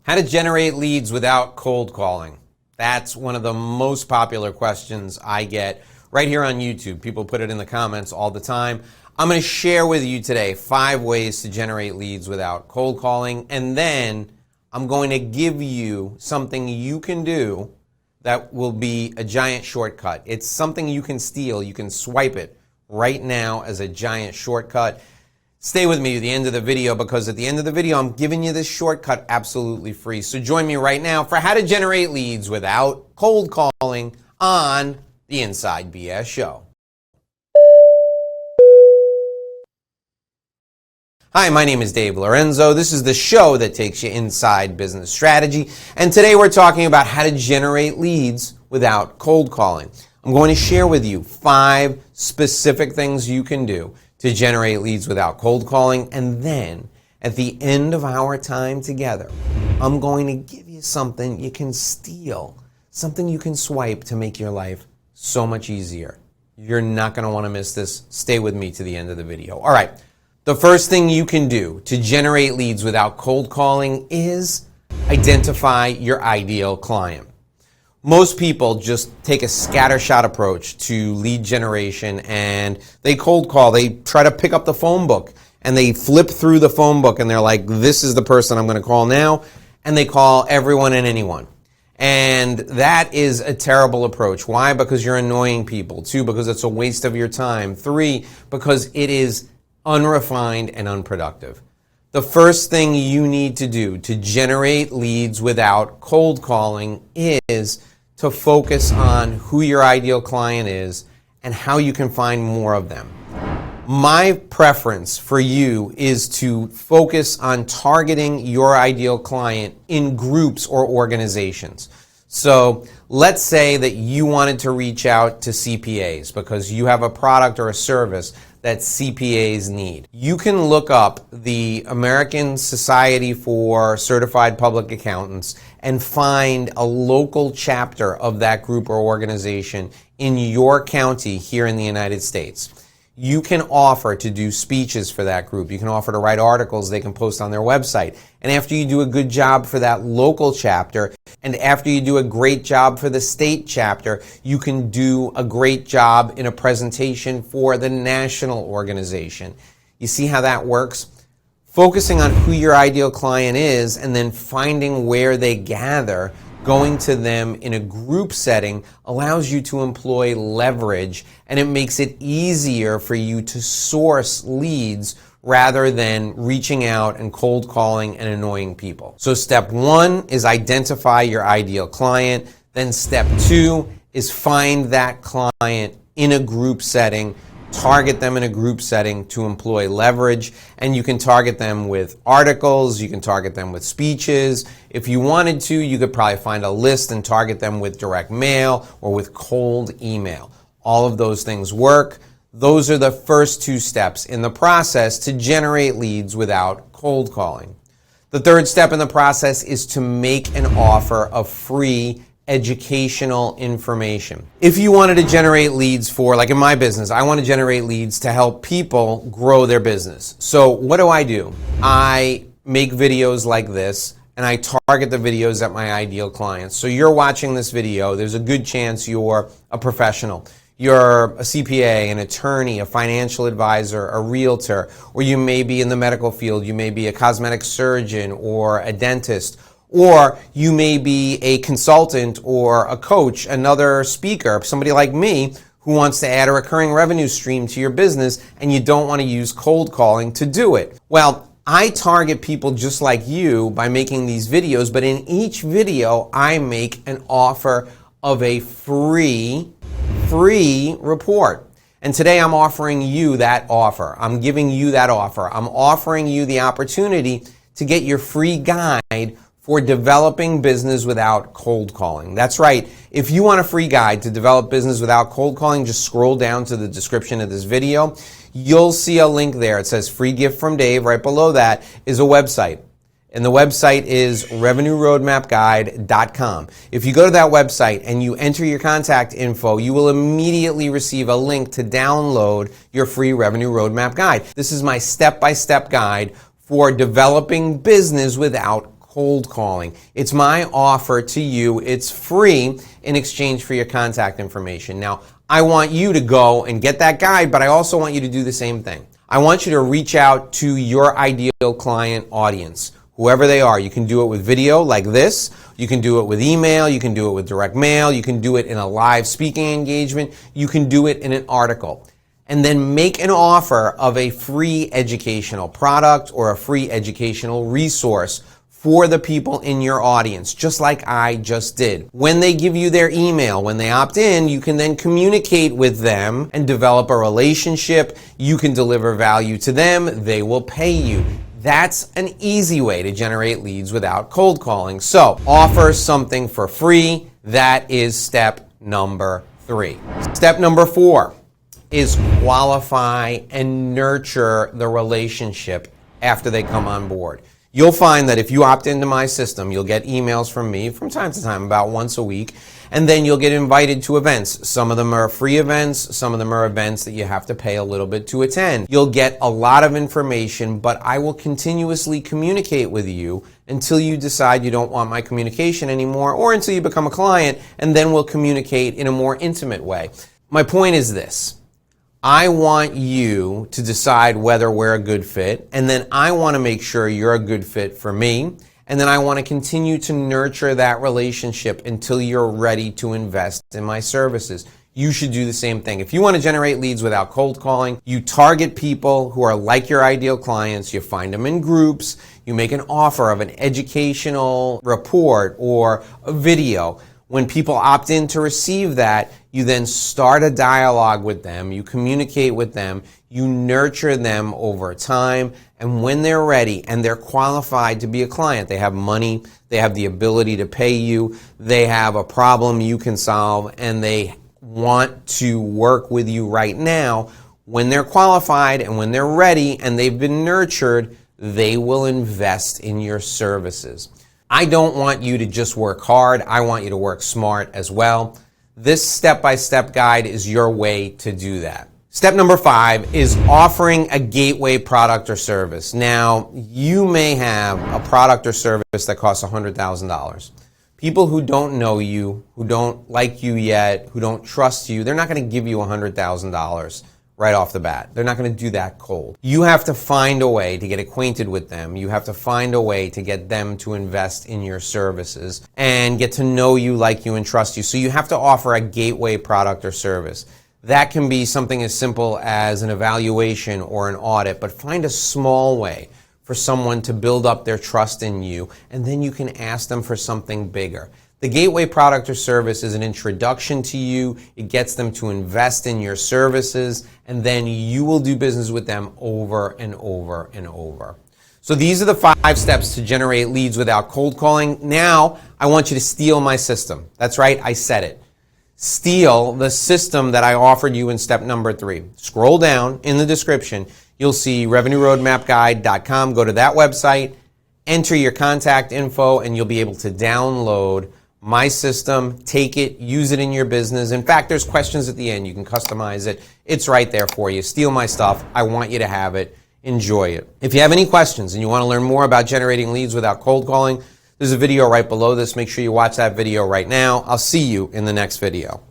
How to generate leads without cold calling. That's one of the most popular questions I get right here on YouTube. People put it in the comments all the time. I'm going to share with you today 5 ways to generate leads without cold calling, and then I'm going to give you something you can do that will be a giant shortcut. It's something you can steal. You can swipe it right now as a giant shortcut. Stay with me to the end of the video, because at the end of the video, I'm giving you this shortcut absolutely free. So join me right now for how to generate leads without cold calling on the Inside BS Show. Hi, my name is Dave Lorenzo. This is the show that takes you inside business strategy. And today we're talking about how to generate leads without cold calling. I'm going to share with you 5 specific things you can do to generate leads without cold calling. And then at the end of our time together, I'm going to give you something you can steal, something you can swipe to make your life so much easier. You're not going to want to miss this. Stay with me to the end of the video. All right. The first thing you can do to generate leads without cold calling is identify your ideal client. Most people just take a scattershot approach to lead generation and they cold call. They try to pick up the phone book and they flip through the phone book and they're like, this is the person I'm going to call now. And they call everyone and anyone. And that is a terrible approach. Why? Because you're annoying people. 2, because it's a waste of your time. 3, because it is unrefined and unproductive. The first thing you need to do to generate leads without cold calling is to focus on who your ideal client is and how you can find more of them. My preference for you is to focus on targeting your ideal client in groups or organizations. So let's say that you wanted to reach out to CPAs because you have a product or a service that CPAs need. You can look up the American Society for Certified Public Accountants and find a local chapter of that group or organization in your county here in the United States. You can offer to do speeches for that group. You can offer to write articles they can post on their website. And after you do a good job for that local chapter, and after you do a great job for the state chapter, you can do a great job in a presentation for the national organization. You see how that works? Focusing on who your ideal client is and then finding where they gather, going to them in a group setting allows you to employ leverage, and it makes it easier for you to source leads rather than reaching out and cold calling and annoying people. So step 1 is identify your ideal client. Then step 2 is find that client in a group setting. Target them in a group setting to employ leverage, and you can target them with articles, you can target them with speeches. If you wanted to, you could probably find a list and target them with direct mail or with cold email. All of those things work. Those are the first 2 steps in the process to generate leads without cold calling. The third step in the process is to make an offer of free educational information. If you wanted to generate leads for, like in my business, I want to generate leads to help people grow their business. So what do? I make videos like this and I target the videos at my ideal clients. So you're watching this video, there's a good chance you're a professional. You're a CPA, an attorney, a financial advisor, a realtor, or you may be in the medical field, you may be a cosmetic surgeon or a dentist, or you may be a consultant or a coach, another speaker, somebody like me who wants to add a recurring revenue stream to your business and you don't want to use cold calling to do it. Well, I target people just like you by making these videos, but in each video I make an offer of a free report. And today I'm offering you that offer. I'm giving you that offer. I'm offering you the opportunity to get your free guide for developing business without cold calling. That's right. If you want a free guide to develop business without cold calling, just scroll down to the description of this video. You'll see a link there. It says free gift from Dave. Right below that is a website. And the website is revenueroadmapguide.com. If you go to that website and you enter your contact info, you will immediately receive a link to download your free Revenue Roadmap Guide. This is my step-by-step guide for developing business without cold calling. It's my offer to you. It's free in exchange for your contact information. Now, I want you to go and get that guide, but I also want you to do the same thing. I want you to reach out to your ideal client audience, whoever they are. You can do it with video like this. You can do it with email. You can do it with direct mail. You can do it in a live speaking engagement. You can do it in an article. And then make an offer of a free educational product or a free educational resource for the people in your audience, just like I just did. When they give you their email, when they opt in, you can then communicate with them and develop a relationship. You can deliver value to them. They will pay you. That's an easy way to generate leads without cold calling. So offer something for free. That is step number 3. Step number 4 is qualify and nurture the relationship after they come on board. You'll find that if you opt into my system, you'll get emails from me from time to time, about once a week, and then you'll get invited to events. Some of them are free events, some of them are events that you have to pay a little bit to attend. You'll get a lot of information, but I will continuously communicate with you until you decide you don't want my communication anymore, or until you become a client, and then we'll communicate in a more intimate way. My point is this. I want you to decide whether we're a good fit, and then I want to make sure you're a good fit for me, and then I want to continue to nurture that relationship until you're ready to invest in my services. You should do the same thing. If you want to generate leads without cold calling, you target people who are like your ideal clients, you find them in groups, you make an offer of an educational report or a video. When people opt in to receive that, you then start a dialogue with them, you communicate with them, you nurture them over time, and when they're ready and they're qualified to be a client, they have money, they have the ability to pay you, they have a problem you can solve, and they want to work with you right now, when they're qualified and when they're ready and they've been nurtured, they will invest in your services. I don't want you to just work hard. I want you to work smart as well. This step-by-step guide is your way to do that. Step number 5 is offering a gateway product or service. Now, you may have a product or service that costs $100,000. People who don't know you, who don't like you yet, who don't trust you, they're not going to give you $100,000 right off the bat. They're not going to do that cold. You have to find a way to get acquainted with them. You have to find a way to get them to invest in your services and get to know you, like you, and trust you. So you have to offer a gateway product or service. That can be something as simple as an evaluation or an audit, but find a small way for someone to build up their trust in you, and then you can ask them for something bigger. The gateway product or service is an introduction to you. It gets them to invest in your services, and then you will do business with them over and over and over. So these are the 5 steps to generate leads without cold calling. Now, I want you to steal my system. That's right, I said it. Steal the system that I offered you in step number 3. Scroll down in the description. You'll see revenueroadmapguide.com. Go to that website, enter your contact info, and you'll be able to download my system, take it, use it in your business. In fact, there's questions at the end. You can customize it. It's right there for you. Steal my stuff. I want you to have it. Enjoy it. If you have any questions and you want to learn more about generating leads without cold calling, there's a video right below this. Make sure you watch that video right now. I'll see you in the next video.